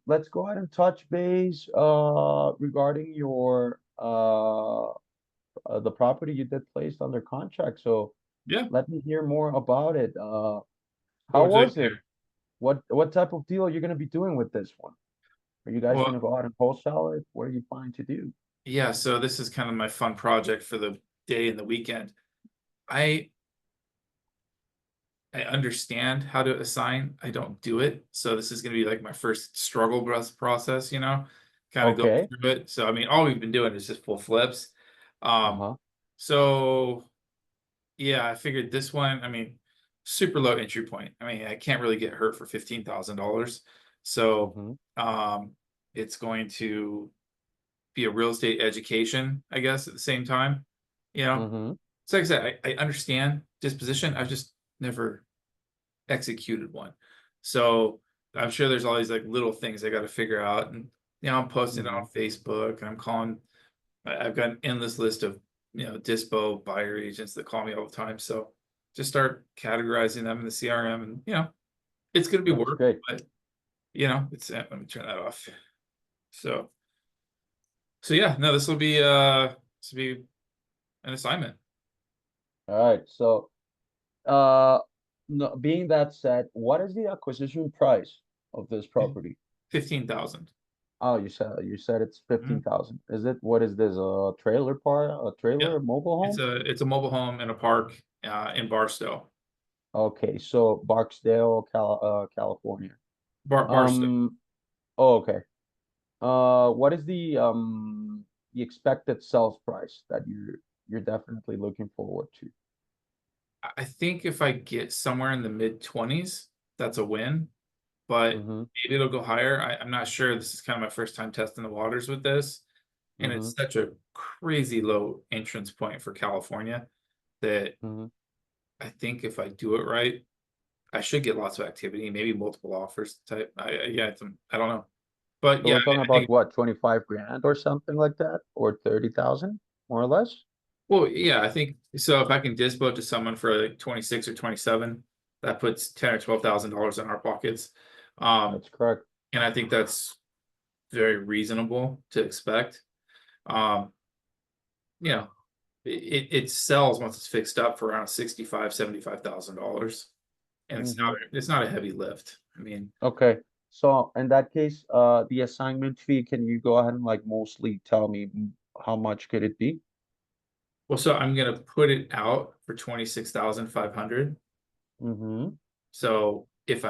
let's go ahead and touch base regarding your the property you did placed under contract. So Yeah. let me hear more about it. What How would you like was to it? hear? What type of deal are you gonna be doing with this one? Are you guys Well, gonna go out and wholesale it? What are you planning to do? yeah, so this is kind of my fun project for the day and the weekend. I I understand how to assign. I don't do it. So this is gonna be like my first struggle process, kind of go Okay. through it. So I mean, all we've been doing is just full flips. Um, Uh-huh. so yeah, I figured this one, I mean, super low entry point. I mean, I can't really get hurt for $15,000. So Mm-hmm. um it's going to be a real estate education, I guess, at the same time. You know, Mm-hmm. so like I said, I understand disposition. I've just never executed one. So I'm sure there's all these like little things I got to figure out. And I'm posting it Mm-hmm. on Facebook and I'm calling. I've got an endless list of dispo buyer agents that call me all the time. So just start categorizing them in the CRM, and it's gonna be That's work, great. but it's let me turn that off. So yeah, no, this will be an assignment. All right. So uh no, being that said, what is the acquisition price of this property? 15,000. Oh, you said it's 15,000. Is it what is this? A trailer park, a Yeah. trailer mobile It's home? a mobile home in a park in Barstow. Okay, so Barksdale, California. Barstow. Um, oh, okay. What is the expected sales price that you're definitely looking forward to? I think if I get somewhere in the mid 20s, that's a win. But Mm-hmm. maybe it'll go higher. I'm not sure. This is kind of my first time testing the waters with this, and Mm-hmm. it's such a crazy low entrance point for California that Mm-hmm. I think if I do it right, I should get lots of activity, maybe multiple offers type. Yeah, I don't know, but So yeah, we're talking I think. about what, 25 grand or something like that, or 30,000, more or less? Well, yeah, I think so. If I can dispo to someone for like 26 or 27, that puts $10,000 or $12,000 in our pockets. Um, That's correct. and I think that's very reasonable to expect. Um, you know, it sells once it's fixed up for around 75, $75,000, and Mm-hmm. it's not a heavy lift. I mean, Okay. So in that case, the assignment fee, can you go ahead and like mostly tell me how much could it be? well, so I'm gonna put it out for 26,500. Mm-hmm. So if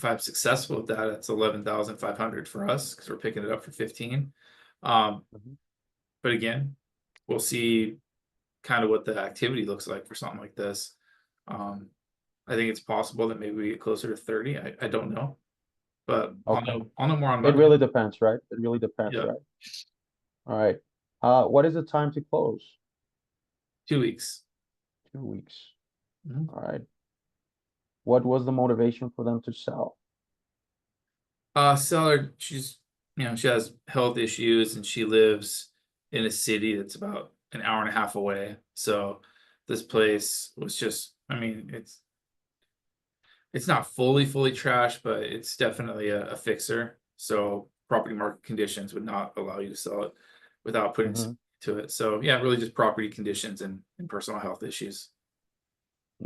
I'm successful with that, it's 11,500 for us because we're picking it up for 15. Um, Mm-hmm. but again, we'll see kind of what the activity looks like for something like this. Um, I think it's possible that maybe we get closer to 30. I don't know, but Okay. I'll know more on It Monday. really depends, right? It really depends, Yeah, right? All right. What is the time to close? 2 weeks. 2 weeks. Mhm. All right. What was the motivation for them to sell? Seller, she has health issues and she lives in a city that's about an hour and a half away. So this place was just, I mean, it's not fully trashed, but it's definitely a fixer. So property market conditions would not allow you to sell it without putting some Mm-hmm. to it. So yeah, really just property conditions and personal health issues.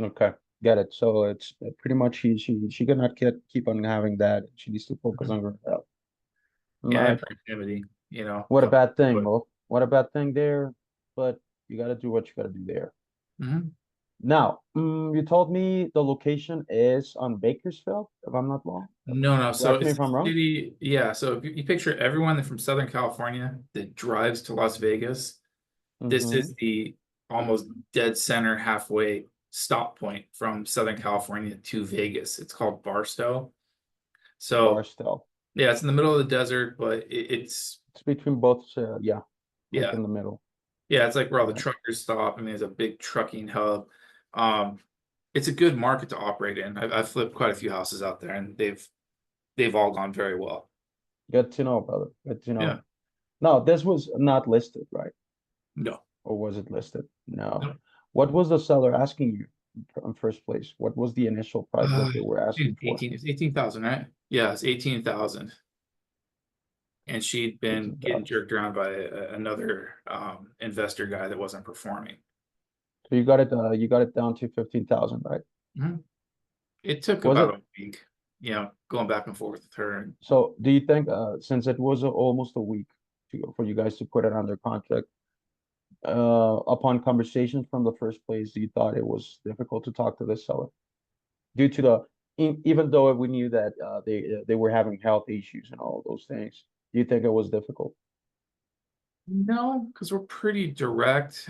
Okay. Get it. So it's pretty much she cannot keep on having that. She needs to focus Mhm. on her health. All Yeah, and right. proximity, What a bad thing. but Well, what a bad thing there, but you got to do what you got to do there. mhm. Now, you told me the location is on Bakersfield, if I'm not wrong. No. So Correct me it's if the I'm wrong. city. Yeah. So if you picture everyone from Southern California that drives to Las Vegas, this Mm-hmm. is the almost dead center halfway stop point from Southern California to Vegas. It's called Barstow. So Barstow. yeah, it's in the middle of the desert, but it's It's between both, yeah, like yeah, in the middle. yeah, it's like where all All the right. truckers stop. I mean, it's a big trucking hub. Um, it's a good market to operate in. I've flipped quite a few houses out there, and they've all gone very well. Good to know, brother. Good to Yeah, know. No, this was not listed, right? no, Or was it listed? No. no. What was the seller asking you? in first place? What was the initial price that they were asking Dude, for? 18, it's 18,000, right? Yeah, it's 18,000. And she'd been getting 18,000. jerked around by another investor guy that wasn't performing. So you got it down to 15,000, right? Mhm. It took Was about it? a week, going back and forth with her. And So do you think, since it was almost a week for you guys to put it under contract, upon conversations from the first place, you thought it was difficult to talk to the seller due to even though we knew that they were having health issues and all those things, do you think it was difficult? no, because we're pretty direct.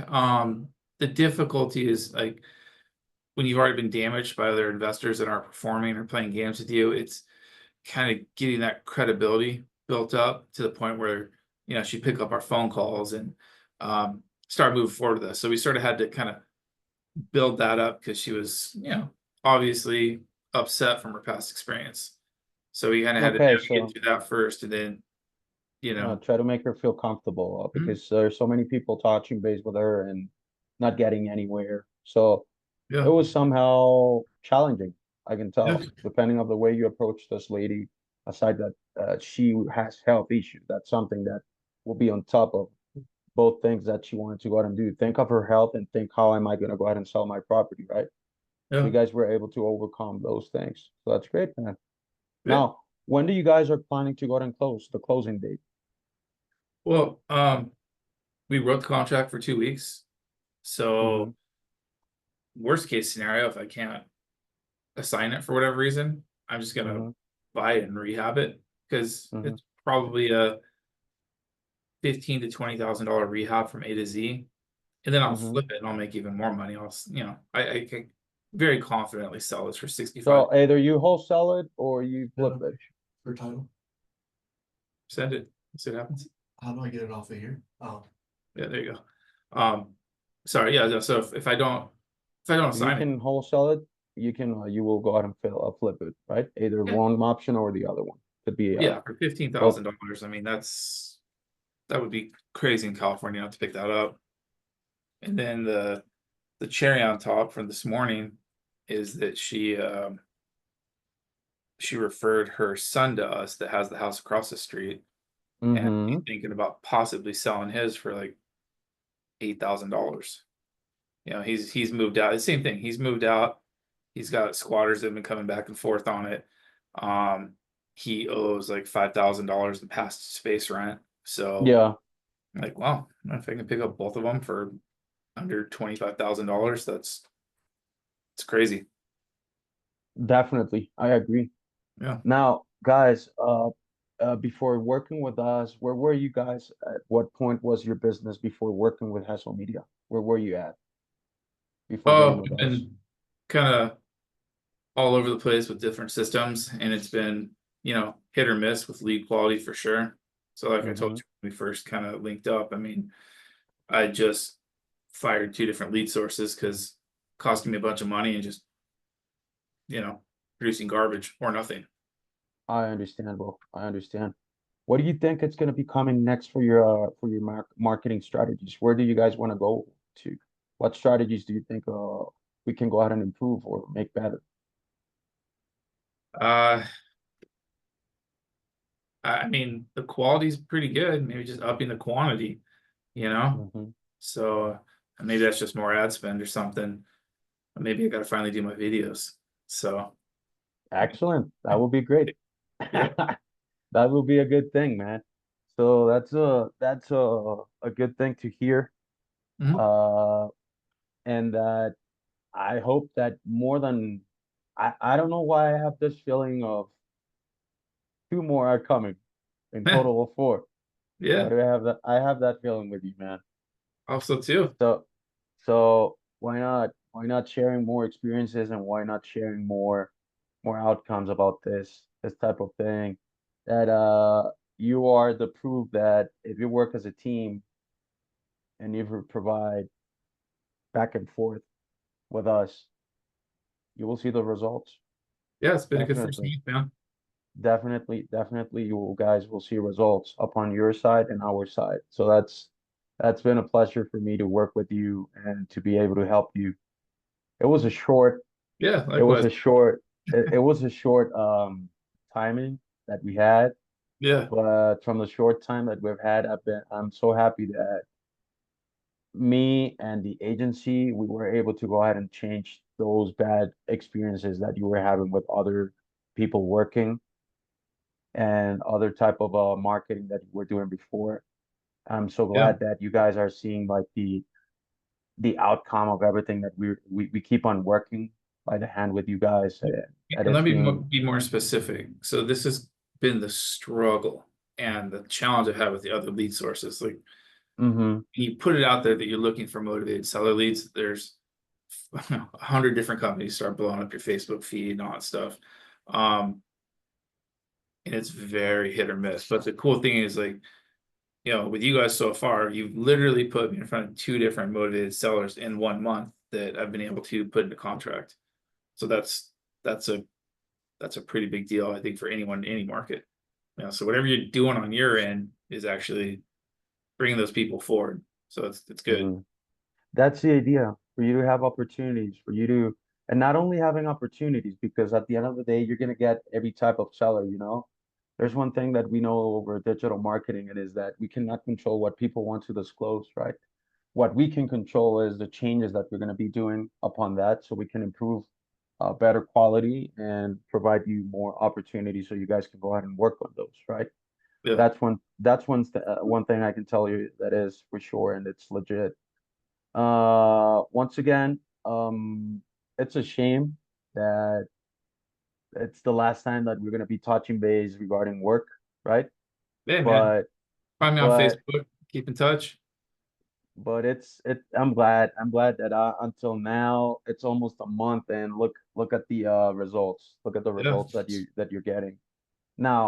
The difficulty is like when you've already been damaged by other investors that aren't performing or playing games with you, it's kind of getting that credibility built up to the point where she'd pick up our phone calls and start moving forward with us. So we sort of had to kind of build that up because she was, obviously upset from her past experience. So we kind of had to Okay, navigate so through that first, and then you know, try to make her feel comfortable, Mhm. because there's so many people touching base with her and not getting anywhere. So it Yeah, was somehow challenging, I can yeah, tell, depending on the way you approach this lady. Aside that she has health issues, that's something that will be on top of both things that she wanted to go out and do. Think of her health and think, how am I going to go ahead and sell my property, right? So yeah, you guys were able to overcome those things. So that's great, man. yeah. Now, when do you guys are planning to go ahead and close the closing date? Well, we wrote the contract for 2 weeks. Mm-hmm. So worst case scenario, if I can't assign it for whatever reason, I'm just gonna Mm-hmm. buy it and rehab it because Mm-hmm. it's probably a 15 to 20,000 dollar rehab from A to Z, and then I'll Mm-hmm. flip it and I'll make even more money. I can very confidently sell this for 65. So either you wholesale it or you An flip it. application for title. Send it. See what happens. How do I get it off of here? Oh, Yeah, there you go. Sorry. Yeah. So if I don't You assign it, can wholesale it. You can you will go ahead and flip it, right? Either yeah, one option or the other one. Could be yeah, for fifteen both. thousand dollars. I mean, that would be crazy in California not to pick that up. And then the cherry on top from this morning is that she referred her son to us that has the house across the street, and he's Mm-hmm. thinking about possibly selling his for like $8,000. He's moved out. The same thing. He's moved out. He's got squatters that have been coming back and forth on it. Um, he owes like $5,000 in past space rent. So Yeah, like, wow, if I can pick up both of them for under $25,000, it's crazy. definitely. I agree. Yeah. Now, guys, before working with us, where were you guys? At what point was your business before working with Hesel Media? Where were you at before getting Oh, with I've us? been kind of all over the place with different systems, and it's been, hit or miss with lead quality for sure. So like I told Mm-hmm. you when we first kind of linked up, I mean, I just fired two different lead sources because costing me a bunch of money and just, you know, producing garbage or nothing. I understand, bro. I understand. What do you think it's going to be coming next for your marketing strategies? Where do you guys want to go to? What strategies do you think we can go ahead and improve or make better? Uh, I mean, the quality's pretty good. Maybe just upping the quantity, you know? Hmm. So maybe that's just more ad spend or something. Maybe I got to finally do my videos. So, Excellent. That will be great. yeah. That will be a good thing, man. So that's a good thing to hear. Mhm. Uh, and that I hope that more than I don't know why I have this feeling of two more are coming in total of four. Why Yeah. do I have that feeling with you, man? Also, too. So so why not sharing more experiences, and why not sharing more outcomes about this type of thing, that you are the proof that if you work as a team and you provide back and forth with us, you will see the results. Yeah, it's been a good first Definitely. meet, man. Definitely you guys will see results upon your side and our side. So that's been a pleasure for me to work with you and to be able to help you it was a short, Yeah, it was likewise. a short, it was a short timing that we had, Yeah, but from the short time that we've had, I'm so happy that me and the agency, we were able to go ahead and change those bad experiences that you were having with other people working and other type of marketing that you were doing before. I'm so yeah. glad that you guys are seeing like the outcome of everything that we keep on working by the hand with you guys, that And it's let me being be more specific. So this has been the struggle and the challenge I've had with the other lead sources. Like hmm you put it out there that you're looking for motivated seller leads, there's 100 different companies start blowing up your Facebook feed and all that stuff. Um, and it's very hit or miss. But the cool thing is like, with you guys so far, you've literally put me in front of 2 different motivated sellers in 1 month that I've been able to put into contract. So that's a that's a pretty big deal, I think, for anyone in any market. So whatever you're doing on your end is actually bringing those people forward. So it's good. hmm That's the idea, for you to have opportunities, for you to, and not only having opportunities, because at the end of the day, you're gonna get every type of seller, you know. There's one thing that we know over digital marketing, and is that we cannot control what people want to disclose, right? What we can control is the changes that we're going to be doing upon that, so we can improve better quality and provide you more opportunities so you guys can go ahead and work on those, right? Yeah. That's one thing I can tell you that is for sure, and it's legit. Once again, it's a shame that it's the last time that we're going to be touching base regarding work, right? Yeah, man. But Find me on but Facebook. Keep in touch. but I'm glad that until now it's almost a month, and look at the results. Look at the Yeah. results that you're getting. Now,